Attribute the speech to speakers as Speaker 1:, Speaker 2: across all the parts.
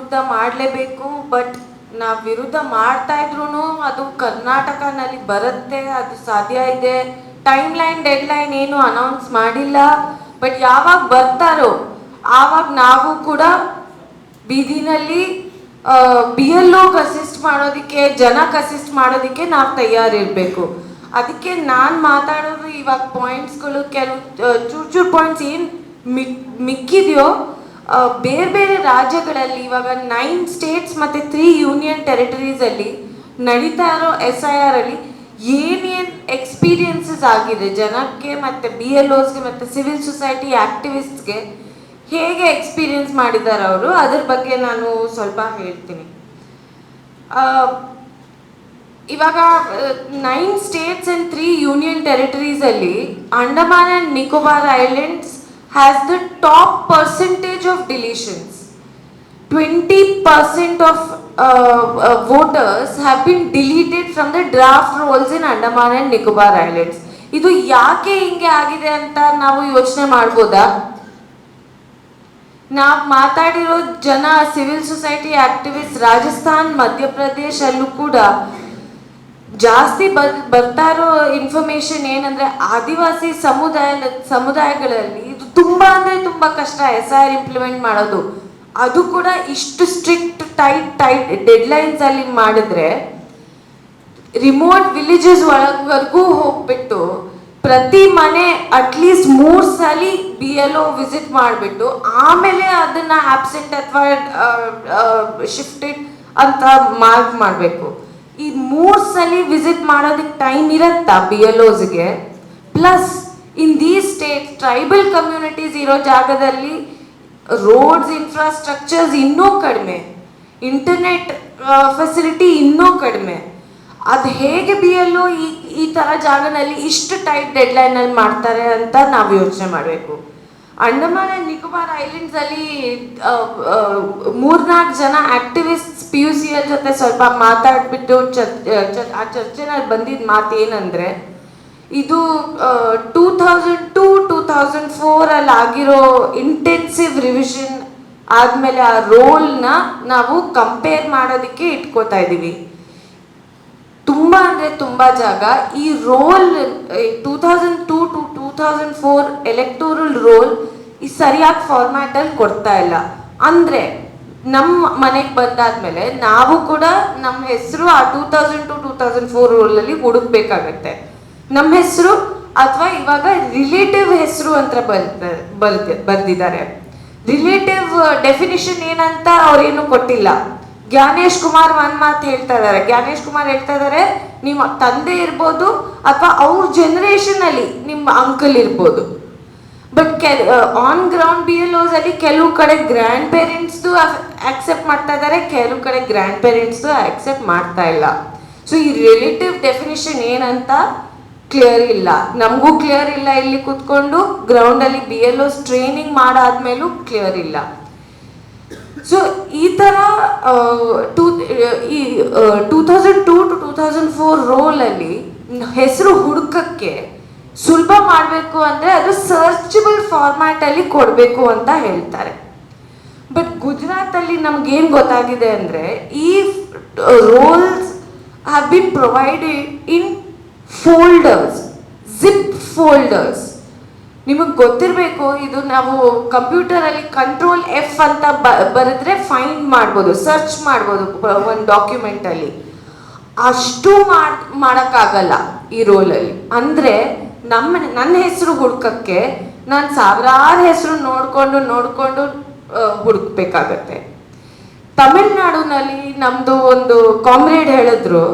Speaker 1: ವಿರುದ್ಧ ಮಾಡಲೇಬೇಕು. ಬಟ್ ನಾವು ವಿರುದ್ಧ ಮಾಡ್ತಾ ಇದ್ರೂ ಅದು ಕರ್ನಾಟಕನಲ್ಲಿ ಬರುತ್ತೆ, ಅದು ಸಾಧ್ಯ ಇದೆ. ಟೈಮ್ ಲೈನ್ ಡೆಡ್ ಲೈನ್ ಏನು ಅನೌನ್ಸ್ ಮಾಡಿಲ್ಲ. ಬಟ್ ಯಾವಾಗ ಬರ್ತಾರೋ ಆವಾಗ ನಾವು ಕೂಡ ಬೀದಿನಲ್ಲಿ BLOಗೆ ಅಸಿಸ್ಟ್ ಮಾಡೋದಕ್ಕೆ, ಜನಕ್ಕೆ ಅಸಿಸ್ಟ್ ಮಾಡೋದಕ್ಕೆ ನಾವು ತಯಾರಿರಬೇಕು. ಅದಕ್ಕೆ ನಾನು ಮಾತಾಡೋದು ಇವಾಗ ಪಾಯಿಂಟ್ಸ್ಗಳು ಕೆಲವು ಚೂರು ಪಾಯಿಂಟ್ಸ್ ಏನು ಮಿಕ್ಕಿದೆಯೋ ಬೇರೆ ಬೇರೆ ರಾಜ್ಯಗಳಲ್ಲಿ ಇವಾಗ 9 ಸ್ಟೇಟ್ಸ್ ಮತ್ತು 3 ಯೂನಿಯನ್ ಟೆರಿಟರೀಸಲ್ಲಿ ನಡೀತಾ ಇರೋ SIR ಅಲ್ಲಿ ಏನೇನು ಎಕ್ಸ್ಪೀರಿಯನ್ಸಸ್ ಆಗಿದೆ ಜನಕ್ಕೆ ಮತ್ತು BLOಸ್ಗೆ ಮತ್ತು ಸಿವಿಲ್ ಸೊಸೈಟಿ ಆ್ಯಕ್ಟಿವಿಸ್ಟ್ಗೆ ಹೇಗೆ ಎಕ್ಸ್ಪೀರಿಯನ್ಸ್ ಮಾಡಿದ್ದಾರೆ ಅವರು, ಅದ್ರ ಬಗ್ಗೆ ನಾನು ಸ್ವಲ್ಪ ಹೇಳ್ತೀನಿ. ಇವಾಗ 9 ಸ್ಟೇಟ್ಸ್ ಆ್ಯಂಡ್ 3 ಯೂನಿಯನ್ ಟೆರಿಟರೀಸಲ್ಲಿ Andaman and Nicobar islands has the top percentage of deletions. 20% of voters have been deleted from the draft rolls in Andaman and Nicobar Islands. ಇದು ಯಾಕೆ ಹಿಂಗೆ ಆಗಿದೆ ಅಂತ ನಾವು ಯೋಚನೆ ಮಾಡ್ಬೋದಾ? ನಾವು ಮಾತಾಡಿರೋ ಜನ civil society activist Rajasthan, Madhya Pradesh ಅಲ್ಲೂ ಕೂಡ ಜಾಸ್ತಿ ಬರ್ತಾ ಇರೋ ಇನ್ಫಾರ್ಮೇಶನ್ ಏನಂದ್ರೆ ಆದಿವಾಸಿ ಸಮುದಾಯಗಳಲ್ಲಿ ಇದು ತುಂಬಾ ಅಂದ್ರೆ ತುಂಬಾ ಕಷ್ಟ SIR ಇಂಪ್ಲಿಮೆಂಟ್ ಮಾಡೋದು. ಅದು ಕೂಡ ಇಷ್ಟು ಸ್ಟ್ರಿಕ್ಟ್ ಟೈಟ್ ಡೆಡ್ಲೈನ್ಸ್ ಅಲ್ಲಿ ಮಾಡಿದ್ರೆ ರಿಮೋಟ್ ವಿಲೇಜಸ್ ಒಳವರೆಗೂ ಹೋಗ್ಬಿಟ್ಟು ಪ್ರತಿ ಮನೆ ಅಟ್ಲೀಸ್ಟ್ 3 ಸಲ BLO ವಿಸಿಟ್ ಮಾಡಿಬಿಟ್ಟು ಆಮೇಲೆ ಅದನ್ನ ಆಬ್ಸೆಂಟ್ ಅಥವಾ ಶಿಫ್ಟೆಡ್ ಅಂತ ಮಾರ್ಕ್ ಮಾಡಬೇಕು. ಈ 3 ಸಲ ವಿಸಿಟ್ ಮಾಡೋದಕ್ಕೆ ಟೈಮ್ ಇರುತ್ತಾ BLOಸ್ಗೆ? Plus in these state tribal communities ಇರೋ ಜಾಗದಲ್ಲಿ ರೋಡ್ಸ್ ಇನ್ಫ್ರಾಸ್ಟ್ರಕ್ಚರ್ಸ್ ಇನ್ನೂ ಕಡಿಮೆ, ಇಂಟರ್ನೆಟ್ ಫೆಸಿಲಿಟಿ ಇನ್ನೂ ಕಡಿಮೆ. ಅದು ಹೇಗೆ BLO ಈ ಥರ ಜಾಗನಲ್ಲಿ ಇಷ್ಟು ಟೈಟ್ ಡೆಡ್ಲೈನಲ್ಲಿ ಮಾಡ್ತಾರೆ ಅಂತ ನಾವು ಯೋಚನೆ ಮಾಡಬೇಕು. ಅಂಡಮಾನ್ ಆ್ಯಂಡ್ ನಿಕೋಬಾರ್ ಐಲ್ಯಾಂಡ್ಸಲ್ಲಿ 3-4 ಜನ ಆ್ಯಕ್ಟಿವಿಸ್ಟ್ಸ್ PUCL ಜೊತೆ ಸ್ವಲ್ಪ ಮಾತಾಡ್ಬಿಟ್ಟು ಆ ಚರ್ಚೆನಲ್ಲಿ ಬಂದಿದ್ದ ಮಾತು ಏನಂದರೆ, ಇದು 2002-2004 ಅಲ್ಲಿ ಆಗಿರೋ ಇಂಟೆನ್ಸಿವ್ ರಿವಿಷನ್ ಆದಮೇಲೆ ಆ ರೋಲ್ನ ನಾವು ಕಂಪೇರ್ ಮಾಡೋದಕ್ಕೆ ಇಟ್ಕೋತಾ ಇದ್ದೀವಿ. ತುಂಬ ಅಂದರೆ ತುಂಬ ಜಾಗ ಈ ರೋಲ್ 2002-2004 ಎಲೆಕ್ಟೋರಲ್ ರೋಲ್ ಈ ಸರಿಯಾದ ಫಾರ್ಮ್ಯಾಟಲ್ಲಿ ಕೊಡ್ತಾ ಇಲ್ಲ. ಅಂದರೆ ನಮ್ಮ ಮನೆಗೆ ಬಂದಾದ್ಮೇಲೆ ನಾವು ಕೂಡ ನಮ್ಮ ಹೆಸರು ಆ 2002-2004 ರೋಲಲ್ಲಿ ಹುಡುಕ್ಬೇಕಾಗತ್ತೆ. ನಮ್ಮ ಹೆಸರು ಅಥವಾ ಇವಾಗ ರಿಲೇಟಿವ್ ಹೆಸರು ಅಂತ ಬರ್ದಿದ್ದಾರೆ. ರಿಲೇಟಿವ್ ಡೆಫಿನಿಷನ್ ಏನಂತ ಅವ್ರೇನು ಕೊಟ್ಟಿಲ್ಲ. ಜ್ಞಾನೇಶ್ ಕುಮಾರ್ ಒಂದು ಮಾತು ಹೇಳ್ತಾ ಇದ್ದಾರೆ. ಜ್ಞಾನೇಶ್ ಕುಮಾರ್ ಹೇಳ್ತಾ ಇದ್ದಾರೆ, ನಿಮ್ಮ ತಂದೆ ಇರ್ಬೋದು ಅಥವಾ ಅವ್ರ ಜನರೇಷನಲ್ಲಿ ನಿಮ್ಮ ಅಂಕಲ್ ಇರ್ಬೋದು. ಬಟ್ ಆನ್ ಗ್ರೌಂಡ್ BLOಸಲ್ಲಿ ಕೆಲವು ಕಡೆ ಗ್ರ್ಯಾಂಡ್ ಪೇರೆಂಟ್ಸ್ದು ಆಕ್ಸೆಪ್ಟ್ ಮಾಡ್ತಾ ಇದ್ದಾರೆ, ಕೆಲವು ಕಡೆ ಗ್ರ್ಯಾಂಡ್ ಪೇರೆಂಟ್ಸ್ದು ಆಕ್ಸೆಪ್ಟ್ ಮಾಡ್ತಾ ಇಲ್ಲ. ಸೊ ಈ ರಿಲೇಟಿವ್ ಡೆಫಿನಿಷನ್ ಏನಂತ ಕ್ಲಿಯರ್ ಇಲ್ಲ, ನಮಗೂ ಕ್ಲಿಯರ್ ಇಲ್ಲ. ಇಲ್ಲಿ ಕೂತ್ಕೊಂಡು ಗ್ರೌಂಡಲ್ಲಿ BLOಸ್ ಟ್ರೈನಿಂಗ್ ಮಾಡಾದ್ಮೇಲೂ ಕ್ಲಿಯರ್ ಇಲ್ಲ. ಸೊ ಈ ಥರ 2002-2004 ರೋಲಲ್ಲಿ ಹೆಸರು ಹುಡುಕಕ್ಕೆ ಸುಲಭ ಮಾಡಬೇಕು ಅಂದರೆ ಅದು ಸರ್ಚಬಲ್ ಫಾರ್ಮ್ಯಾಟಲ್ಲಿ ಕೊಡಬೇಕು ಅಂತ ಹೇಳ್ತಾರೆ. ಬಟ್ ಗುಜರಾತಲ್ಲಿ ನಮಗೇನು ಗೊತ್ತಾಗಿದೆ ಅಂದರೆ ಈ rolls have been provided in folders, zip folders. ನಿಮಗೆ ಗೊತ್ತಿರಬೇಕು, ಇದು ನಾವು ಕಂಪ್ಯೂಟರಲ್ಲಿ Ctrl+F ಅಂತ ಬರೆದ್ರೆ ಫೈಂಡ್ ಮಾಡ್ಬೋದು, ಸರ್ಚ್ ಮಾಡ್ಬೋದು ಒಂದು ಡಾಕ್ಯುಮೆಂಟಲ್ಲಿ. ಅಷ್ಟು ಮಾಡೋಕ್ಕಾಗಲ್ಲ ಈ ರೋಲಲ್ಲಿ. ಅಂದರೆ ನನ್ನ ಹೆಸರು ಹುಡ್ಕಕ್ಕೆ ನಾನು ಸಾವಿರಾರು ಹೆಸರು ನೋಡಿಕೊಂಡು ಹುಡುಕ್ಬೇಕಾಗತ್ತೆ. ತಮಿಳ್ನಾಡಿನಲ್ಲಿ ನಮ್ಮದು ಒಂದು ಕಾಮ್ರೇಡ್ ಹೇಳಿದ್ರು,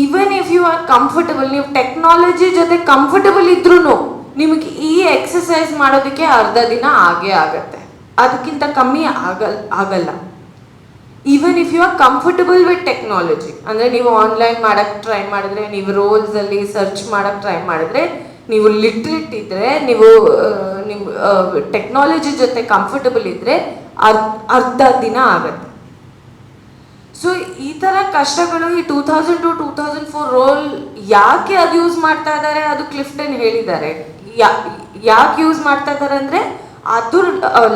Speaker 1: even if you are comfortable, ನೀವು ಟೆಕ್ನಾಲಜಿ ಜೊತೆ ಕಂಫರ್ಟಬಲ್ ಇದ್ರೂ ನಿಮಗೆ ಈ ಎಕ್ಸಸೈಸ್ ಮಾಡೋದಕ್ಕೆ ಅರ್ಧ ದಿನ ಆಗೇ ಆಗತ್ತೆ, ಅದಕ್ಕಿಂತ ಕಮ್ಮಿ ಆಗಲ್ಲ. Even if you are comfortable with technology, ಅಂದರೆ ನೀವು ಆನ್ಲೈನ್ ಮಾಡೋಕ್ಕೆ ಟ್ರೈ ಮಾಡಿದ್ರೆ, ನೀವು ರೋಲ್ಸಲ್ಲಿ ಸರ್ಚ್ ಮಾಡೋಕ್ಕೆ ಟ್ರೈ ಮಾಡಿದ್ರೆ, ನೀವು ಲಿಟ್ರೇಟ್ ಇದ್ದರೆ, ನೀವು ನಿಮ್ಮ ಟೆಕ್ನಾಲಜಿ ಜೊತೆ ಕಂಫರ್ಟಬಲ್ ಇದ್ದರೆ ಅರ್ಧ ದಿನ ಆಗತ್ತೆ. ಸೊ ಈ ಥರ ಕಷ್ಟಗಳು ಈ 2002-2004 ರೋಲ್ ಯಾಕೆ ಅದು ಯೂಸ್ ಮಾಡ್ತಾ ಇದ್ದಾರೆ, ಅದು ಕ್ಲಿಫ್ಟನ್ ಹೇಳಿದ್ದಾರೆ. ಯಾಕೆ ಯೂಸ್ ಮಾಡ್ತಾ ಇದ್ದಾರೆ ಅಂದರೆ ಅದ್ರ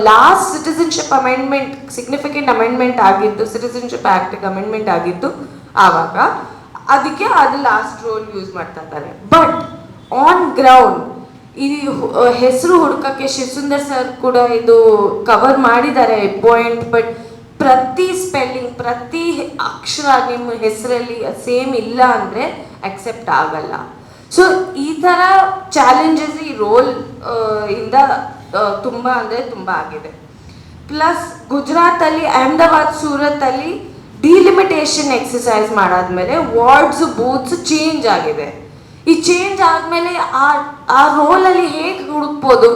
Speaker 1: last citizenship amendment significant amendment ಆಗಿದ್ದು, ಸಿಟಿಸನ್ಶಿಪ್ ಆ್ಯಕ್ಟಿಗೆ ಅಮೆಂಡ್ಮೆಂಟ್ ಆಗಿದ್ದು ಆವಾಗ, ಅದಕ್ಕೆ ಅದು ಲಾಸ್ಟ್ ರೋಲ್ ಯೂಸ್ ಮಾಡ್ತಾ ಇದ್ದಾರೆ. ಬಟ್ ಆನ್ ಗ್ರೌಂಡ್ ಈ ಹೆಸರು ಹುಡುಕಕ್ಕೆ ಶಿವಸುಂದರ್ ಸರ್ ಕೂಡ ಇದು ಕವರ್ ಮಾಡಿದ್ದಾರೆ ಪಾಯಿಂಟ್. ಬಟ್ ಪ್ರತಿ ಸ್ಪೆಲ್ಲಿಂಗ್, ಪ್ರತಿ ಅಕ್ಷರ ನಿಮ್ಮ ಹೆಸರಲ್ಲಿ ಸೇಮ್ ಇಲ್ಲ ಅಂದರೆ ಅಕ್ಸೆಪ್ಟ್ ಆಗಲ್ಲ. ಸೊ ಈ ಥರ ಚಾಲೆಂಜಸ್ ಈ ರೋಲ್ ಇಂದ ತುಂಬ ಅಂದರೆ ತುಂಬ ಆಗಿದೆ. ಪ್ಲಸ್ ಗುಜರಾತಲ್ಲಿ, ಅಹಮದಾಬಾದ್, ಸೂರತ್ತಲ್ಲಿ ಡಿಲಿಮಿಟೇಷನ್ ಎಕ್ಸಸೈಸ್ ಮಾಡಾದ್ಮೇಲೆ ವಾರ್ಡ್ಸು ಬೂತ್ಸು ಚೇಂಜ್ ಆಗಿದೆ. ಈ ಚೇಂಜ್ ಆದಮೇಲೆ ಆ ರೋಲಲ್ಲಿ ಹೇಗೆ ಹುಡುಕ್ಬೋದು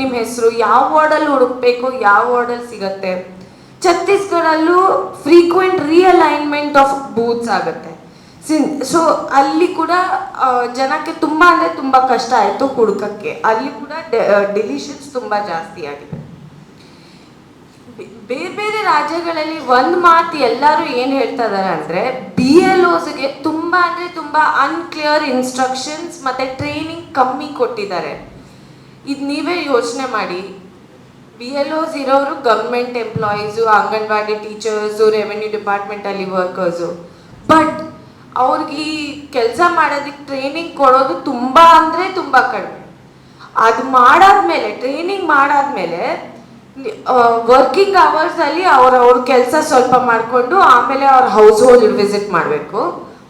Speaker 1: ನಿಮ್ಮ ಹೆಸರು, ಯಾವ ವಾರ್ಡಲ್ಲಿ ಹುಡುಕ್ಬೇಕು, ಯಾವ ವಾರ್ಡಲ್ಲಿ ಸಿಗತ್ತೆ. ಛತ್ತೀಸ್ಗಢಲ್ಲೂ ಫ್ರೀಕ್ವೆಂಟ್ ರಿಅಲೈನ್ಮೆಂಟ್ ಆಫ್ ಬೂತ್ಸ್ ಆಗುತ್ತೆ. ಸೊ ಅಲ್ಲಿ ಕೂಡ ಜನಕ್ಕೆ ತುಂಬ ಅಂದರೆ ತುಂಬ ಕಷ್ಟ ಆಯಿತು ಹುಡುಕಕ್ಕೆ. ಅಲ್ಲಿ ಕೂಡ ಡಿಲಿಷನ್ಸ್ ತುಂಬ ಜಾಸ್ತಿ ಆಗಿದೆ. ಬೇರೆ ಬೇರೆ ರಾಜ್ಯಗಳಲ್ಲಿ ಒಂದು ಮಾತು ಎಲ್ಲರೂ ಏನು ಹೇಳ್ತಾ ಇದ್ದಾರೆ ಅಂದರೆ, BLOಸ್ಗೆ ತುಂಬ ಅಂದರೆ ತುಂಬ ಅನ್ಕ್ಲಿಯರ್ ಇನ್ಸ್ಟ್ರಕ್ಷನ್ಸ್ ಮತ್ತು ಟ್ರೈನಿಂಗ್ ಕಮ್ಮಿ ಕೊಟ್ಟಿದ್ದಾರೆ. ಇದು ನೀವೇ ಯೋಚನೆ ಮಾಡಿ, BLOs ಇರೋರು government employees, anganwadi teachers, revenue ಡಿಪಾರ್ಟ್ಮೆಂಟಲ್ಲಿ ವರ್ಕರ್ಸು. ಬಟ್ ಅವ್ರಿಗೆ ಈ ಕೆಲಸ ಮಾಡೋದಕ್ಕೆ ಟ್ರೈನಿಂಗ್ ಕೊಡೋದು ತುಂಬ ಅಂದರೆ ತುಂಬ ಕಡಿಮೆ. ಅದು ಮಾಡಾದ್ಮೇಲೆ, ಟ್ರೈನಿಂಗ್ ಮಾಡಾದ್ಮೇಲೆ ವರ್ಕಿಂಗ್ ಅವರ್ಸಲ್ಲಿ ಅವ್ರ ಕೆಲಸ ಸ್ವಲ್ಪ ಮಾಡಿಕೊಂಡು ಆಮೇಲೆ ಅವ್ರ ಹೌಸ್ ಹೋಲ್ಡ್ ವಿಸಿಟ್ ಮಾಡಬೇಕು.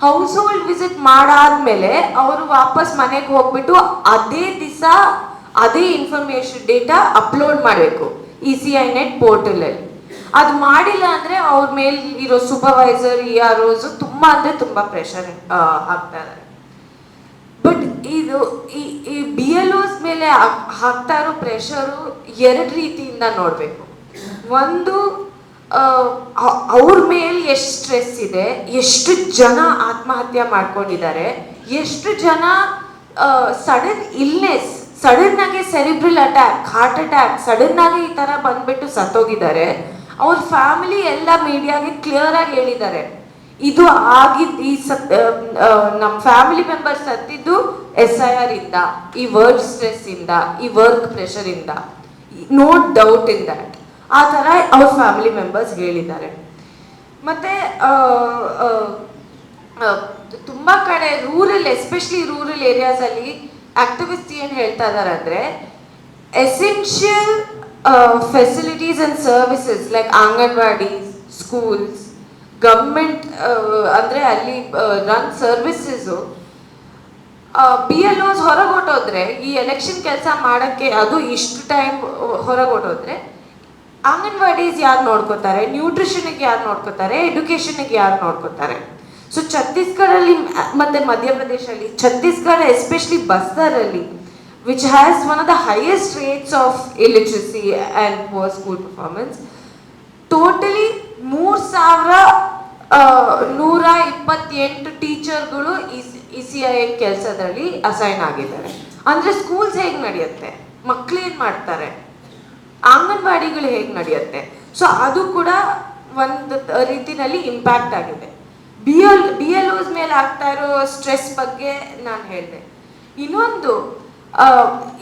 Speaker 1: ಹೌಸ್ ಹೋಲ್ಡ್ ವಿಸಿಟ್ ಮಾಡಾದ್ಮೇಲೆ ಅವರು ವಾಪಸ್ ಮನೆಗೆ ಹೋಗ್ಬಿಟ್ಟು ಅದೇ ದಿವಸ ಅದೇ ಇನ್ಫಾರ್ಮೇಶನ್ ಡೇಟಾ ಅಪ್ಲೋಡ್ ಮಾಡಬೇಕು ECI ನೆಟ್ ಪೋರ್ಟಲಲ್ಲಿ. ಅದು ಮಾಡಿಲ್ಲ ಅಂದರೆ ಅವ್ರ ಮೇಲೆ ಇರೋ ಸೂಪರ್ವೈಸರ್, EROs ತುಂಬ ಅಂದರೆ ತುಂಬ ಪ್ರೆಷರ್ ಹಾಕ್ತಾ ಇದ್ದಾರೆ. ಬಟ್ ಇದು ಈ BLOs ಮೇಲೆ ಹಾಕ್ತಾ ಇರೋ ಪ್ರೆಷರು ಎರಡು ರೀತಿಯಿಂದ ನೋಡಬೇಕು. ಒಂದು, ಅವ್ರ ಮೇಲೆ ಎಷ್ಟು ಸ್ಟ್ರೆಸ್ ಇದೆ, ಎಷ್ಟು ಜನ ಆತ್ಮಹತ್ಯೆ ಮಾಡ್ಕೊಂಡಿದ್ದಾರೆ, ಎಷ್ಟು ಜನ ಸಡನ್ ಇಲ್ನೆಸ್, ಸಡನ್ನಾಗಿ ಸೆರಿಬ್ರಲ್ ಅಟ್ಯಾಕ್, ಹಾರ್ಟ್ ಅಟ್ಯಾಕ್ ಸಡನ್ನಾಗಿ ಈ ಥರ ಬಂದ್ಬಿಟ್ಟು ಸತ್ತೋಗಿದ್ದಾರೆ. ಅವ್ರ ಫ್ಯಾಮಿಲಿ ಎಲ್ಲ ಮೀಡಿಯಾಗೆ ಕ್ಲಿಯರ್ ಆಗಿ ಹೇಳಿದ್ದಾರೆ, ಇದು ಆಗಿದ್ದು ನಮ್ಮ ಫ್ಯಾಮಿಲಿ ಮೆಂಬರ್ಸ್ ಸತ್ತಿದ್ದು SIR ಇಂದ, ಈ ವರ್ಕ್ ಸ್ಟ್ರೆಸ್ ಇಂದ, ಈ ವರ್ಕ್ ಪ್ರೆಷರ್ ಇಂದ, ನೋ ಡೌಟ್ ಇನ್ ದ್ಯಾಟ್. ಆ ಥರ ಅವ್ರ ಫ್ಯಾಮಿಲಿ ಮೆಂಬರ್ಸ್ ಹೇಳಿದ್ದಾರೆ. ಮತ್ತೆ ತುಂಬ ಕಡೆ ರೂರಲ್, ಎಸ್ಪೆಷಲಿ ರೂರಲ್ ಏರಿಯಾಸಲ್ಲಿ ಆಕ್ಟಿವಿಸ್ಟ್ ಏನು ಹೇಳ್ತಾ ಇದ್ದಾರೆ ಅಂದರೆ, essential facilities and services like anganwadis, schools, government ಅಂದರೆ ಅಲ್ಲಿ ರನ್ ಸರ್ವಿಸಸ್ಸು BLOs ಹೊರಗೊಟ್ಟೋದ್ರೆ, ಈ ಎಲೆಕ್ಷನ್ ಕೆಲಸ ಮಾಡೋಕ್ಕೆ ಅದು ಇಷ್ಟು ಟೈಮ್ ಹೊರಗೊಟ್ಟೋದ್ರೆ ಅಂಗನವಾಡೀಸ್ ಯಾರು ನೋಡ್ಕೋತಾರೆ, ನ್ಯೂಟ್ರಿಷನ್ಗೆ ಯಾರು ನೋಡ್ಕೋತಾರೆ, ಎಡ್ಯುಕೇಷನ್ಗೆ ಯಾರು ನೋಡ್ಕೋತಾರೆ. ಸೊ ಛತ್ತೀಸ್ಗಢಲ್ಲಿ ಮತ್ತು ಮಧ್ಯಪ್ರದೇಶಲ್ಲಿ, ಛತ್ತೀಸ್ಗಢ ಎಸ್ಪೆಷಲಿ ಬಸ್ತರಲ್ಲಿ, which has one of the highest rates of illiteracy and poor school performance, totally 3128 ಟೀಚರ್ಗಳು ECI ಕೆಲಸದಲ್ಲಿ ಅಸೈನ್ ಆಗಿದ್ದಾರೆ. ಅಂದರೆ ಸ್ಕೂಲ್ಸ್ ಹೇಗೆ ನಡೆಯುತ್ತೆ, ಮಕ್ಕಳು ಏನು ಮಾಡ್ತಾರೆ, ಅಂಗನವಾಡಿಗಳು ಹೇಗೆ ನಡೆಯುತ್ತೆ. ಸೊ ಅದು ಕೂಡ ಒಂದು ರೀತಿಯಲ್ಲಿ ಇಂಪ್ಯಾಕ್ಟ್ ಆಗಿದೆ. BLOs ಮೇಲೆ ಆಗ್ತಾ ಇರೋ ಸ್ಟ್ರೆಸ್ ಬಗ್ಗೆ ನಾನು ಹೇಳಿದೆ. ಇನ್ನೊಂದು,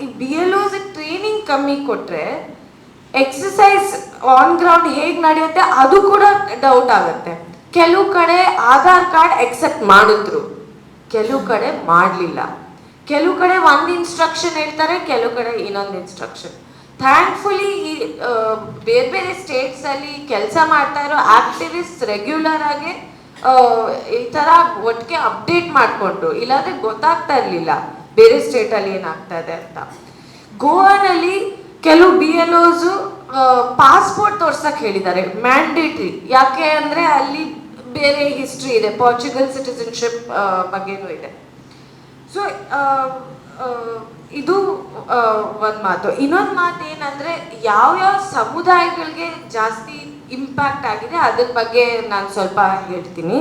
Speaker 1: ಈ BLOs ಟ್ರೈನಿಂಗ್ ಕಮ್ಮಿ ಕೊಟ್ಟರೆ ಎಕ್ಸಸೈಸ್ ಆನ್ ಗ್ರೌಂಡ್ ಹೇಗೆ ನಡೆಯುತ್ತೆ ಅದು ಕೂಡ ಡೌಟ್ ಆಗುತ್ತೆ. ಕೆಲವು ಕಡೆ ಆಧಾರ್ ಕಾರ್ಡ್ ಎಕ್ಸೆಪ್ಟ್ ಮಾಡಿದ್ರು, ಕೆಲವು ಕಡೆ ಮಾಡಲಿಲ್ಲ. ಕೆಲವು ಕಡೆ ಒಂದು ಇನ್ಸ್ಟ್ರಕ್ಷನ್ ಹೇಳ್ತಾರೆ, ಕೆಲವು ಕಡೆ ಇನ್ನೊಂದು ಇನ್ಸ್ಟ್ರಕ್ಷನ್. ಥ್ಯಾಂಕ್ಫುಲಿ ಈ ಬೇರೆ ಬೇರೆ ಸ್ಟೇಟ್ಸಲ್ಲಿ ಕೆಲಸ ಮಾಡ್ತಾ ಇರೋ ಆಕ್ಟಿವಿಸ್ಟ್ ರೆಗ್ಯುಲರ್ ಆಗಿ ಈ ಥರ ಒಟ್ಟಿಗೆ ಅಪ್ಡೇಟ್ ಮಾಡಿಕೊಂಡ್ರು, ಇಲ್ಲಾಂದರೆ ಗೊತ್ತಾಗ್ತಾ ಇರಲಿಲ್ಲ ಬೇರೆ ಸ್ಟೇಟಲ್ಲಿ ಏನಾಗ್ತಾ ಇದೆ ಅಂತ. ಗೋವಾನಲ್ಲಿ ಕೆಲವು BLOs ಪಾಸ್ಪೋರ್ಟ್ ತೋರ್ಸಕ್ಕೆ ಹೇಳಿದ್ದಾರೆ, ಮ್ಯಾಂಡೇಟ್ರಿ. ಯಾಕೆ ಅಂದರೆ ಅಲ್ಲಿ ಬೇರೆ ಹಿಸ್ಟ್ರಿ ಇದೆ, ಪೋರ್ಚುಗಲ್ ಸಿಟಿಸನ್ಶಿಪ್ ಬಗ್ಗೆನೂ ಇದೆ. ಸೊ ಇದು ಒಂದು ಮಾತು. ಇನ್ನೊಂದು ಮಾತು ಏನಂದರೆ, ಯಾವ್ಯಾವ ಸಮುದಾಯಗಳಿಗೆ ಜಾಸ್ತಿ ಇಂಪ್ಯಾಕ್ಟ್ ಆಗಿದೆ ಅದ್ರ ಬಗ್ಗೆ ನಾನು ಸ್ವಲ್ಪ ಹೇಳ್ತೀನಿ.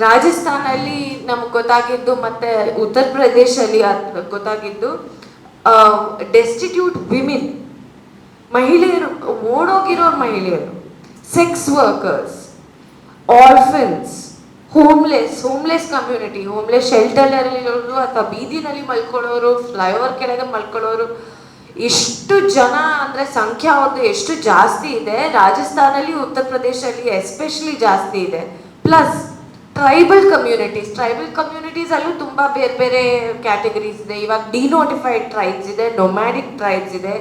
Speaker 1: ರಾಜಸ್ಥಾನಲ್ಲಿ ನಮ್ಗೆ ಗೊತ್ತಾಗಿದ್ದು ಮತ್ತು ಉತ್ತರ ಪ್ರದೇಶಲ್ಲಿ ಗೊತ್ತಾಗಿದ್ದು, ಡೆಸ್ಟಿಟ್ಯೂಟ್ ವಿಮೆನ್, ಮಹಿಳೆಯರು, ಓಡೋಗಿರೋರು ಮಹಿಳೆಯರು, sex workers, orphans, homeless community, homeless ಶೆಲ್ಟರ್ನಲ್ಲಿರೋರು ಅಥವಾ ಬೀದಿನಲ್ಲಿ ಮಲ್ಕೊಳ್ಳೋರು, ಫ್ಲೈಓವರ್ ಕೆಳಗೆ ಮಲ್ಕೊಳ್ಳೋರು, ಎಷ್ಟು ಜನ ಅಂದರೆ ಸಂಖ್ಯೆ ಅವ್ರದ್ದು ಎಷ್ಟು ಜಾಸ್ತಿ ಇದೆ, ರಾಜಸ್ಥಾನಲ್ಲಿ ಉತ್ತರ ಪ್ರದೇಶಲ್ಲಿ ಎಸ್ಪೆಷಲಿ ಜಾಸ್ತಿ ಇದೆ. ಪ್ಲಸ್ ಟ್ರೈಬಲ್ ಕಮ್ಯುನಿಟೀಸ್ ಅಲ್ಲೂ ತುಂಬ ಬೇರೆ ಬೇರೆ ಕ್ಯಾಟಗರೀಸ್ ಇದೆ. ಇವಾಗ ಡಿನೋಟಿಫೈಡ್ ಟ್ರೈಬ್ಸ್ ಇದೆ, ನೊಮ್ಯಾಡಿಕ್ ಟ್ರೈಬ್ಸ್ ಇದೆ,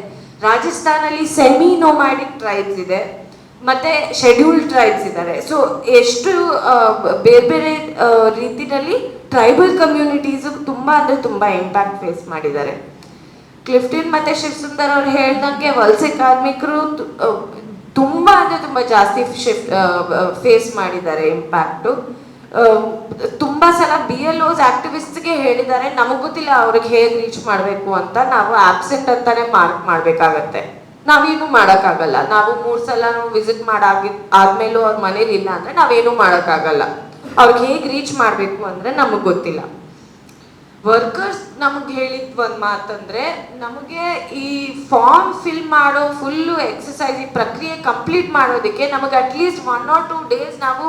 Speaker 1: ರಾಜಸ್ಥಾನಲ್ಲಿ ಸೆಮಿ ನೊಮ್ಯಾಡಿಕ್ ಟ್ರೈಬ್ಸ್ ಇದೆ, ಮತ್ತು ಶೆಡ್ಯೂಲ್ಡ್ ಟ್ರೈಬ್ಸ್ ಇದ್ದಾರೆ. ಸೊ ಎಷ್ಟು ಬೇರೆ ಬೇರೆ ರೀತಿಯಲ್ಲಿ ಟ್ರೈಬಲ್ ಕಮ್ಯುನಿಟೀಸು ತುಂಬ ಅಂದರೆ ತುಂಬ ಇಂಪ್ಯಾಕ್ಟ್ ಫೇಸ್ ಮಾಡಿದ್ದಾರೆ. ಕ್ಲಿಫ್ಟನ್ ಮತ್ತು ಶಿವಸುಂದರ್ ಅವ್ರು ಹೇಳ್ದಂಗೆ ವಲಸೆ ಕಾರ್ಮಿಕರು ತುಂಬ ಅಂದರೆ ತುಂಬ ಜಾಸ್ತಿ ಫೇಸ್ ಮಾಡಿದ್ದಾರೆ ಇಂಪ್ಯಾಕ್ಟು. ತುಂಬ ಸಲ BLOs ಆಕ್ಟಿವಿಸ್ಟ್ಗೆ ಹೇಳಿದ್ದಾರೆ, ನಮಗೆ ಗೊತ್ತಿಲ್ಲ ಅವ್ರಿಗೆ ಹೇಗೆ ರೀಚ್ ಮಾಡಬೇಕು ಅಂತ, ನಾವು ಆಬ್ಸೆಂಟ್ ಅಂತಾನೆ ಮಾರ್ಕ್ ಮಾಡಬೇಕಾಗತ್ತೆ, ನಾವೇನು ಮಾಡೋಕ್ಕಾಗಲ್ಲ. ನಾವು 3 ಸಲ ವಿಸಿಟ್ ಆದ್ಮೇಲೂ ಅವ್ರ ಮನೇಲಿ ಇಲ್ಲ ಅಂದರೆ ನಾವೇನು ಮಾಡೋಕ್ಕಾಗಲ್ಲ. ಅವ್ರಿಗೆ ಹೇಗೆ ರೀಚ್ ಮಾಡಬೇಕು ಅಂದರೆ ನಮಗೆ ಗೊತ್ತಿಲ್ಲ. ವರ್ಕರ್ಸ್ ನಮಗೆ ಹೇಳಿದ ಒಂದು ಮಾತಂದರೆ, ನಮಗೆ ಈ ಫಾರ್ಮ್ ಫಿಲ್ ಮಾಡೋ ಫುಲ್ಲು ಎಕ್ಸಸೈಸ್, ಈ ಪ್ರಕ್ರಿಯೆ ಕಂಪ್ಲೀಟ್ ಮಾಡೋದಕ್ಕೆ ನಮಗೆ ಅಟ್ಲೀಸ್ಟ್ 1 or 2 days ನಾವು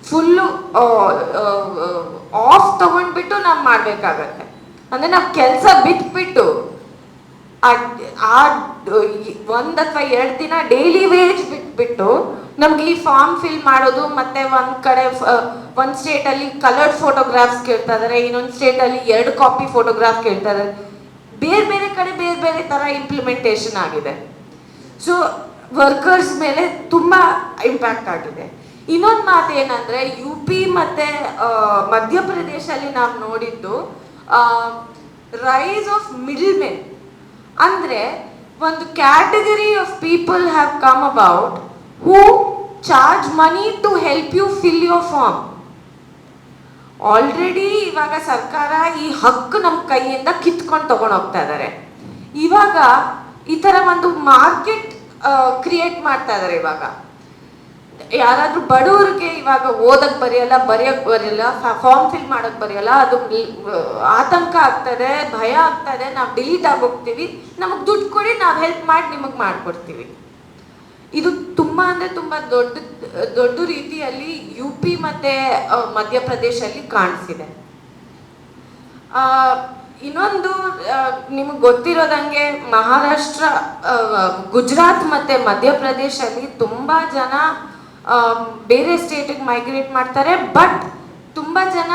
Speaker 1: ಫುಲ್ಲು ಆಫ್ ತೊಗೊಂಡ್ಬಿಟ್ಟು ನಾವು ಮಾಡಬೇಕಾಗತ್ತೆ. ಅಂದರೆ ನಾವು ಕೆಲಸ ಬಿಟ್ಬಿಟ್ಟು ಆ 1 ಅಥವಾ 2 ದಿನ ಡೈಲಿ ವೇಜ್ ಬಿಟ್ಬಿಟ್ಟು ನಮ್ಗೆ ಈ ಫಾರ್ಮ್ ಫಿಲ್ ಮಾಡೋದು, ಮತ್ತು ಒಂದು ಸ್ಟೇಟಲ್ಲಿ ಕಲರ್ಡ್ ಫೋಟೋಗ್ರಾಫ್ಸ್ ಕೇಳ್ತಾ ಇದ್ದಾರೆ, ಇನ್ನೊಂದು ಸ್ಟೇಟಲ್ಲಿ 2 ಕಾಪಿ ಫೋಟೋಗ್ರಾಫ್ ಕೇಳ್ತಾ ಇದ್ದಾರೆ. ಬೇರೆ ಬೇರೆ ಕಡೆ ಬೇರೆ ಬೇರೆ ಥರ ಇಂಪ್ಲಿಮೆಂಟೇಷನ್ ಆಗಿದೆ. ಸೊ ವರ್ಕರ್ಸ್ ಮೇಲೆ ತುಂಬ ಇಂಪ್ಯಾಕ್ಟ್ ಆಗಿದೆ. ಇನ್ನೊಂದು ಮಾತು ಏನಂದರೆ, UP ಮತ್ತು ಮಧ್ಯಪ್ರದೇಶಲ್ಲಿ ನಾವು ನೋಡಿದ್ದು ರೈಸ್ ಆಫ್ ಮಿಡಲ್ ಮೆನ್. ಅಂದರೆ ಒಂದು category of people have come about who charge money to help you fill your form. Already ಇವಾಗ ಸರ್ಕಾರ ಈ ಹಕ್ಕು ನಮ್ಮ ಕೈಯಿಂದ ಕಿತ್ಕೊಂಡು ತಗೊಂಡು ಹೋಗ್ತಾ ಇದ್ದಾರೆ. ಇವಾಗ ಈ ಥರ ಒಂದು ಮಾರ್ಕೆಟ್ ಕ್ರಿಯೇಟ್ ಮಾಡ್ತಾ ಇದ್ದಾರೆ. ಇವಾಗ ಯಾರಾದರೂ ಬಡವರಿಗೆ ಇವಾಗ ಓದಕ್ಕೆ ಬರೆಯಲ್ಲ, ಫಾರ್ಮ್ ಫಿಲ್ ಮಾಡೋಕ್ಕೆ ಬರೆಯಲ್ಲ, ಅದು ಆತಂಕ ಆಗ್ತದೆ, ಭಯ ಆಗ್ತದೆ, ನಾವು ಡಿಲೀಟ್ ಆಗೋಗ್ತೀವಿ, ನಮಗೆ ದುಡ್ಡು ಕೊಡಿ, ನಾವು ಹೆಲ್ಪ್ ಮಾಡಿ ನಿಮಗೆ ಮಾಡಿಕೊಡ್ತೀವಿ. ಇದು ತುಂಬ ಅಂದರೆ ತುಂಬ ದೊಡ್ಡ ರೀತಿಯಲ್ಲಿ UP ಮತ್ತು ಮಧ್ಯಪ್ರದೇಶಲ್ಲಿ ಕಾಣಿಸಿದೆ. ಇನ್ನೊಂದು ನಿಮಗೆ ಗೊತ್ತಿರೋದಂಗೆ, ಮಹಾರಾಷ್ಟ್ರ, ಗುಜರಾತ್ ಮತ್ತು ಮಧ್ಯಪ್ರದೇಶಲ್ಲಿ ತುಂಬ ಜನ ಬೇರೆ ಸ್ಟೇಟಿಗೆ ಮೈಗ್ರೇಟ್ ಮಾಡ್ತಾರೆ. ಬಟ್ ತುಂಬ ಜನ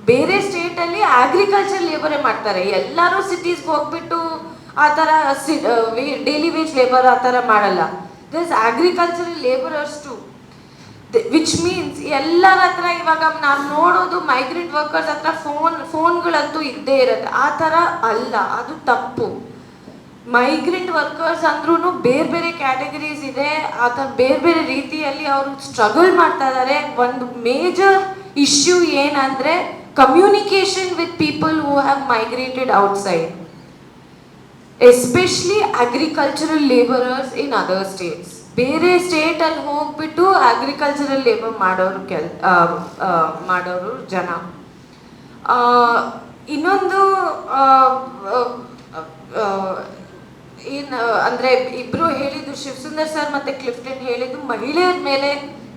Speaker 1: ಬೇರೆ ಸ್ಟೇಟಲ್ಲಿ ಅಗ್ರಿಕಲ್ಚರ್ ಲೇಬರೇ ಮಾಡ್ತಾರೆ. ಎಲ್ಲರೂ ಸಿಟೀಸ್ಗೆ ಹೋಗ್ಬಿಟ್ಟು ಆ ಥರ ಡೈಲಿ ವೇಜ್ ಲೇಬರ್ ಆ ಥರ ಮಾಡಲ್ಲ. There is agricultural labourers too, which means ಎಲ್ಲರ ಹತ್ರ ಇವಾಗ ನಾವು ನೋಡೋದು ಮೈಗ್ರೆಂಟ್ ವರ್ಕರ್ಸ್ ಹತ್ರ ಫೋನ್ಗಳಂತೂ ಇದ್ದೇ ಇರುತ್ತೆ. ಆ ಥರ ಅಲ್ಲ, ಅದು ತಪ್ಪು. ಮೈಗ್ರೆಂಟ್ ವರ್ಕರ್ಸ್ ಅಂದ್ರೂ ಬೇರೆ ಬೇರೆ ಕ್ಯಾಟಗರೀಸ್ ಇದೆ, ಆ ಥರ ಬೇರೆ ಬೇರೆ ರೀತಿಯಲ್ಲಿ ಅವರು ಸ್ಟ್ರಗಲ್ ಮಾಡ್ತಾ ಇದ್ದಾರೆ. ಒಂದು ಮೇಜರ್ ಇಶ್ಯೂ ಏನಂದರೆ communication with people who have migrated outside, especially agricultural labourers in other States. ಬೇರೆ ಸ್ಟೇಟಲ್ಲಿ ಹೋಗ್ಬಿಟ್ಟು ಅಗ್ರಿಕಲ್ಚರಲ್ ಲೇಬರ್ ಮಾಡೋರು ಜನ. ಇನ್ನೊಂದು ಏನು ಅಂದರೆ, ಇಬ್ಬರು ಹೇಳಿದ್ದು, ಶಿವಸುಂದರ್ ಸರ್ ಮತ್ತು ಕ್ಲಿಫ್ಟನ್ ಹೇಳಿದ್ದು, ಮಹಿಳೆಯರ ಮೇಲೆ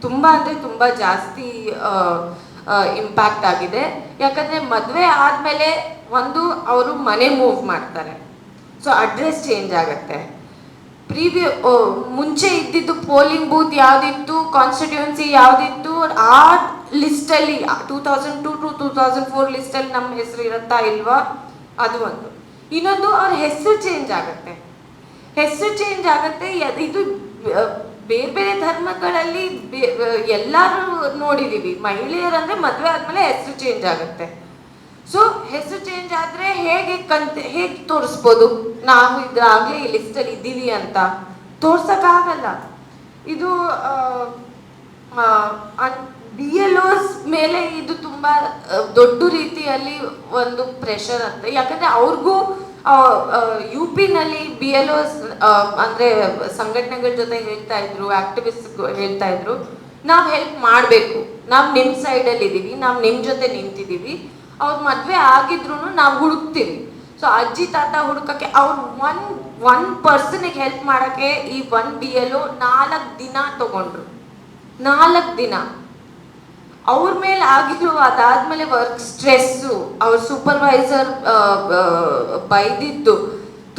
Speaker 1: ತುಂಬ ಅಂದರೆ ತುಂಬ ಜಾಸ್ತಿ ಇಂಪ್ಯಾಕ್ಟ್ ಆಗಿದೆ. ಯಾಕಂದರೆ ಮದುವೆ ಆದಮೇಲೆ ಅವರು ಮನೆ ಮೂವ್ ಮಾಡ್ತಾರೆ, ಸೊ ಅಡ್ರೆಸ್ ಚೇಂಜ್ ಆಗುತ್ತೆ. ಮುಂಚೆ ಇದ್ದಿದ್ದು ಪೋಲಿಂಗ್ ಬೂತ್ ಯಾವುದಿತ್ತು, ಕಾನ್ಸ್ಟಿಟ್ಯೂನ್ಸಿ ಯಾವುದಿತ್ತು, ಆ ಲಿಸ್ಟಲ್ಲಿ 2002 to 2004 ಲಿಸ್ಟಲ್ಲಿ ನಮ್ಮ ಹೆಸರು ಇರುತ್ತಾ ಇಲ್ವಾ, ಅದು ಒಂದು. ಇನ್ನೊಂದು, ಅವ್ರ ಹೆಸರು ಚೇಂಜ್ ಆಗುತ್ತೆ. ಇದು ಬೇರೆ ಬೇರೆ ಧರ್ಮಗಳಲ್ಲಿ ಎಲ್ಲರೂ ನೋಡಿದ್ದೀವಿ. ಮಹಿಳೆಯರಂದರೆ ಮದುವೆ ಆದಮೇಲೆ ಹೆಸರು ಚೇಂಜ್ ಆಗುತ್ತೆ. ಸೊ ಹೆಸರು ಚೇಂಜ್ ಆದರೆ ಹೇಗೆ ತೋರಿಸ್ಬೋದು ನಾವು ಇದಾಗಲೇ ಈ ಲಿಸ್ಟಲ್ಲಿ ಇದ್ದೀವಿ ಅಂತ? ತೋರ್ಸೋಕ್ಕಾಗಲ್ಲ. ಇದು BLOs ಮೇಲೆ ಇದು ತುಂಬ ದೊಡ್ಡ ರೀತಿಯಲ್ಲಿ ಒಂದು ಪ್ರೆಷರ್ ಅಂತ. ಯಾಕಂದರೆ ಅವ್ರಿಗೂ UPನಲ್ಲಿ BLOs ಅಂದರೆ ಸಂಘಟನೆಗಳ ಜೊತೆ ಹೇಳ್ತಾ ಇದ್ರು, ಆಕ್ಟಿವಿಸ್ಟ್ ಹೇಳ್ತಾ ಇದ್ರು, ನಾವು ಹೆಲ್ಪ್ ಮಾಡಬೇಕು, ನಾವು ನಿಮ್ಮ ಸೈಡಲ್ಲಿ ಇದ್ದೀವಿ, ನಾವು ನಿಮ್ಮ ಜೊತೆ ನಿಂತಿದ್ದೀವಿ, ಅವ್ರ ಮದುವೆ ಆಗಿದ್ರು ನಾವು ಹುಡುಕ್ತೀವಿ. ಸೊ ಅಜ್ಜಿ ತಾತ ಹುಡುಕಕ್ಕೆ ಅವ್ರು ಒನ್ ಪರ್ಸನಿಗೆ ಹೆಲ್ಪ್ ಮಾಡೋಕ್ಕೆ ಈ 1 BLO 4 ದಿನ ತಗೊಂಡ್ರು. 4 ದಿನ. ಅವ್ರ ಮೇಲೆ ಆಗಿರೋ ಅದಾದ್ಮೇಲೆ ವರ್ಕ್ ಸ್ಟ್ರೆಸ್ಸು, ಅವ್ರ ಸೂಪರ್ವೈಸರ್ ಬೈದಿದ್ದು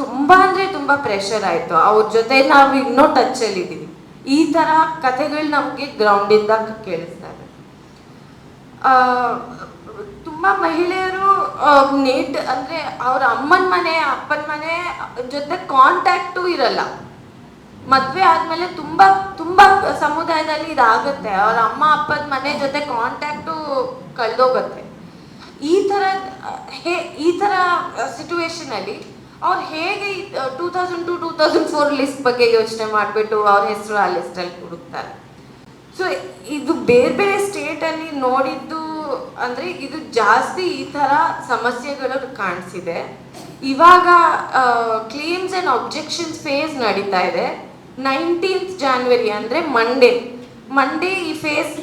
Speaker 1: ತುಂಬ ಅಂದರೆ ತುಂಬ ಪ್ರೆಷರ್ ಆಯಿತು. ಅವ್ರ ಜೊತೆ ನಾವು ಇನ್ನೂ ಟಚ್ಚಲ್ಲಿದ್ದೀವಿ. ಈ ಥರ ಕಥೆಗಳು ನಮಗೆ ಗ್ರೌಂಡಿಂದ ಕೇಳಿಸ್ತಾರೆ. ತುಂಬ ಮಹಿಳೆಯರು ನೇಟ್ ಅಂದರೆ ಅವ್ರ ಅಮ್ಮನ ಮನೆ ಅಪ್ಪನ ಮನೆ ಜೊತೆ ಕಾಂಟ್ಯಾಕ್ಟು ಇರಲ್ಲ. ಮದುವೆ ಆದಮೇಲೆ ತುಂಬ ತುಂಬ ಸಮುದಾಯದಲ್ಲಿ ಇದಾಗುತ್ತೆ, ಅವ್ರ ಅಮ್ಮ ಅಪ್ಪನ ಮನೆ ಜೊತೆ ಕಾಂಟ್ಯಾಕ್ಟು ಕಳೆದೋಗುತ್ತೆ. ಈ ಥರ ಸಿಚುವೇಶನಲ್ಲಿ ಅವ್ರು ಹೇಗೆ 2002-2004 ಲಿಸ್ಟ್ ಬಗ್ಗೆ ಯೋಚನೆ ಮಾಡಿಬಿಟ್ಟು ಅವ್ರ ಹೆಸರು ಆ ಲಿಸ್ಟಲ್ಲಿ ಹುಡುಕ್ತಾರೆ. ಸೊ ಇದು ಬೇರೆ ಬೇರೆ ಸ್ಟೇಟಲ್ಲಿ ನೋಡಿದ್ದು ಅಂದರೆ ಇದು ಜಾಸ್ತಿ ಈ ಥರ ಸಮಸ್ಯೆಗಳು ಕಾಣಿಸಿದೆ. ಇವಾಗ ಕ್ಲೇಮ್ಸ್ ಆ್ಯಂಡ್ ಅಬ್ಜೆಕ್ಷನ್ಸ್ ಫೇಸ್ ನಡೀತಾ ಇದೆ. 19th January ಅಂದರೆ ಮಂಡೇ ಈ ಫೇಸ್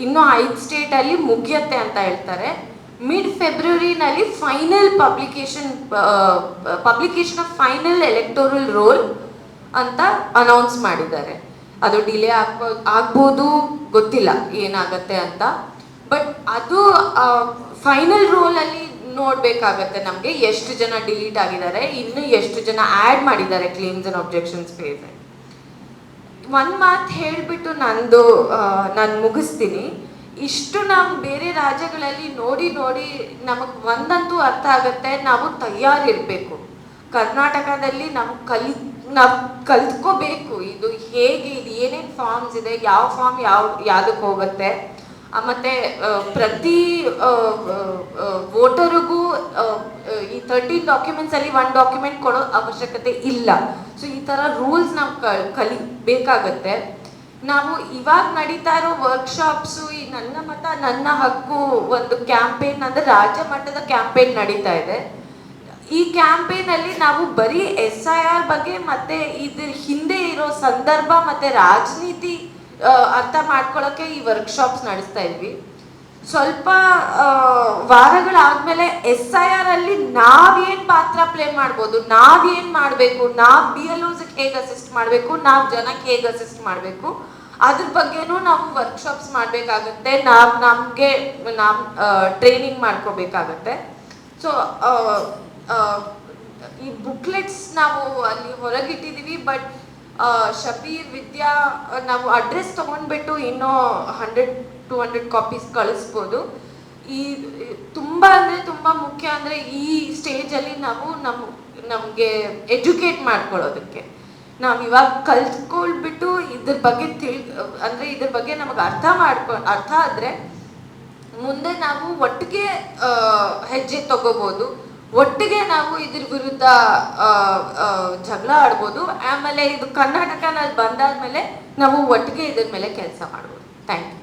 Speaker 1: ಇನ್ನೂ 5 ಸ್ಟೇಟಲ್ಲಿ ಮುಗಿಯುತ್ತೆ ಅಂತ ಹೇಳ್ತಾರೆ. ಮಿಡ್ ಫೆಬ್ರವರಿನಲ್ಲಿ final publication of final electoral roll ಅಂತ ಅನೌನ್ಸ್ ಮಾಡಿದ್ದಾರೆ. ಅದು ಡಿಲೇ ಆಗ್ಬೋದು, ಗೊತ್ತಿಲ್ಲ ಏನಾಗತ್ತೆ ಅಂತ. ಬಟ್ ಅದು ಫೈನಲ್ ರೋಲಲ್ಲಿ ನೋಡಬೇಕಾಗತ್ತೆ ನಮಗೆ ಎಷ್ಟು ಜನ ಡಿಲೀಟ್ ಆಗಿದ್ದಾರೆ, ಇನ್ನು ಎಷ್ಟು ಜನ ಆ್ಯಡ್ ಮಾಡಿದ್ದಾರೆ ಕ್ಲೇಮ್ಸ್ ಆ್ಯಂಡ್ ಅಬ್ಜೆಕ್ಷನ್ಸ್ ಫೇಸ್. ಒಂದು ಮಾತು ಹೇಳಿಬಿಟ್ಟು ನಾನು ಮುಗಿಸ್ತೀನಿ. ಇಷ್ಟು ನಾವು ಬೇರೆ ರಾಜ್ಯಗಳಲ್ಲಿ ನೋಡಿ ನಮಗೆ ಒಂದಂತೂ ಅರ್ಥ ಆಗುತ್ತೆ, ನಾವು ತಯಾರಿರಬೇಕು. ಕರ್ನಾಟಕದಲ್ಲಿ ನಾವು ಕಲ್ತ್ಕೋಬೇಕು ಇದು ಹೇಗೆ, ಇದು ಏನೇನು ಫಾರ್ಮ್ಸ್ ಇದೆ, ಯಾವ ಫಾರ್ಮ್ ಯಾವುದಕ್ಕೆ ಹೋಗುತ್ತೆ. ಮತ್ತು ಪ್ರತಿ ವೋಟರಿಗೂ ಈ 13 ಡಾಕ್ಯುಮೆಂಟ್ಸಲ್ಲಿ 1 ಡಾಕ್ಯುಮೆಂಟ್ ಕೊಡೋ ಅವಶ್ಯಕತೆ ಇಲ್ಲ. ಸೊ ಈ ಥರ ರೂಲ್ಸ್ ನಾವು ಕಲಿಬೇಕಾಗತ್ತೆ. ನಾವು ಇವಾಗ ನಡೀತಾ ಇರೋ ವರ್ಕ್ಶಾಪ್ಸು, ಈ ನನ್ನ ಮತ ನನ್ನ ಹಕ್ಕು ಒಂದು ಕ್ಯಾಂಪೇನ್ ಅಂದರೆ ರಾಜ್ಯ ಮಟ್ಟದ ಕ್ಯಾಂಪೇನ್ ನಡೀತಾ ಇದೆ. ಈ ಕ್ಯಾಂಪೇನಲ್ಲಿ ನಾವು ಬರೀ SIR ಬಗ್ಗೆ ಮತ್ತು ಇದ್ರ ಹಿಂದೆ ಇರೋ ಸಂದರ್ಭ ಮತ್ತು ರಾಜನೀತಿ ಅರ್ಥ ಮಾಡ್ಕೊಳ್ಳೋಕ್ಕೆ ಈ ವರ್ಕ್ಶಾಪ್ಸ್ ನಡೆಸ್ತಾ ಇದ್ವಿ. ಸ್ವಲ್ಪ ವಾರಗಳಾದಮೇಲೆ SIR ಅಲ್ಲಿ ನಾವೇನು ಪಾತ್ರ ಪ್ಲೇ ಮಾಡ್ಬೋದು, ನಾವೇನು ಮಾಡಬೇಕು, ನಾವು BLOಸ್ಗೆ ಹೇಗೆ ಅಸಿಸ್ಟ್ ಮಾಡಬೇಕು, ನಾವು ಜನಕ್ಕೆ ಹೇಗೆ ಅಸಿಸ್ಟ್ ಮಾಡಬೇಕು, ಅದ್ರ ಬಗ್ಗೆನೂ ನಾವು ವರ್ಕ್ಶಾಪ್ಸ್ ಮಾಡಬೇಕಾಗತ್ತೆ. ನಮಗೆ ಟ್ರೈನಿಂಗ್ ಮಾಡ್ಕೋಬೇಕಾಗತ್ತೆ. ಸೊ ಈ ಬುಕ್ಲೆಟ್ಸ್ ನಾವು ಅಲ್ಲಿ ಹೊರಗಿಟ್ಟಿದ್ದೀವಿ. ಬಟ್ ಶಬೀರ್, ವಿದ್ಯಾ, ನಾವು ಅಡ್ರೆಸ್ ತೊಗೊಂಡ್ಬಿಟ್ಟು ಇನ್ನೂ 100-200 ಕಾಪೀಸ್ ಕಳಿಸ್ಬೋದು. ಈ ತುಂಬ ಅಂದರೆ ತುಂಬ ಮುಖ್ಯ ಅಂದರೆ ಈ ಸ್ಟೇಜಲ್ಲಿ ನಾವು ನಮಗೆ ಎಜುಕೇಟ್ ಮಾಡ್ಕೊಳ್ಳೋದಕ್ಕೆ ನಾವು ಇವಾಗ ಕಲ್ತ್ಕೊಳ್ಬಿಟ್ಟು ಇದ್ರ ಬಗ್ಗೆ ಅಂದರೆ ಇದ್ರ ಬಗ್ಗೆ ನಮಗೆ ಅರ್ಥ ಆದರೆ ಮುಂದೆ ನಾವು ಒಟ್ಟಿಗೆ ಹೆಜ್ಜೆ ತಗೋಬೋದು, ಒಟ್ಟಿಗೆ ನಾವು ಇದ್ರ ವಿರುದ್ಧ ಜಗಳ ಆಡ್ಬೋದು. ಆಮೇಲೆ ಇದು ಕರ್ನಾಟಕನಲ್ಲಿ ಬಂದಾದ್ಮೇಲೆ ನಾವು ಒಟ್ಟಿಗೆ ಇದ್ರ ಮೇಲೆ ಕೆಲಸ ಮಾಡ್ಬೋದು. Thank you.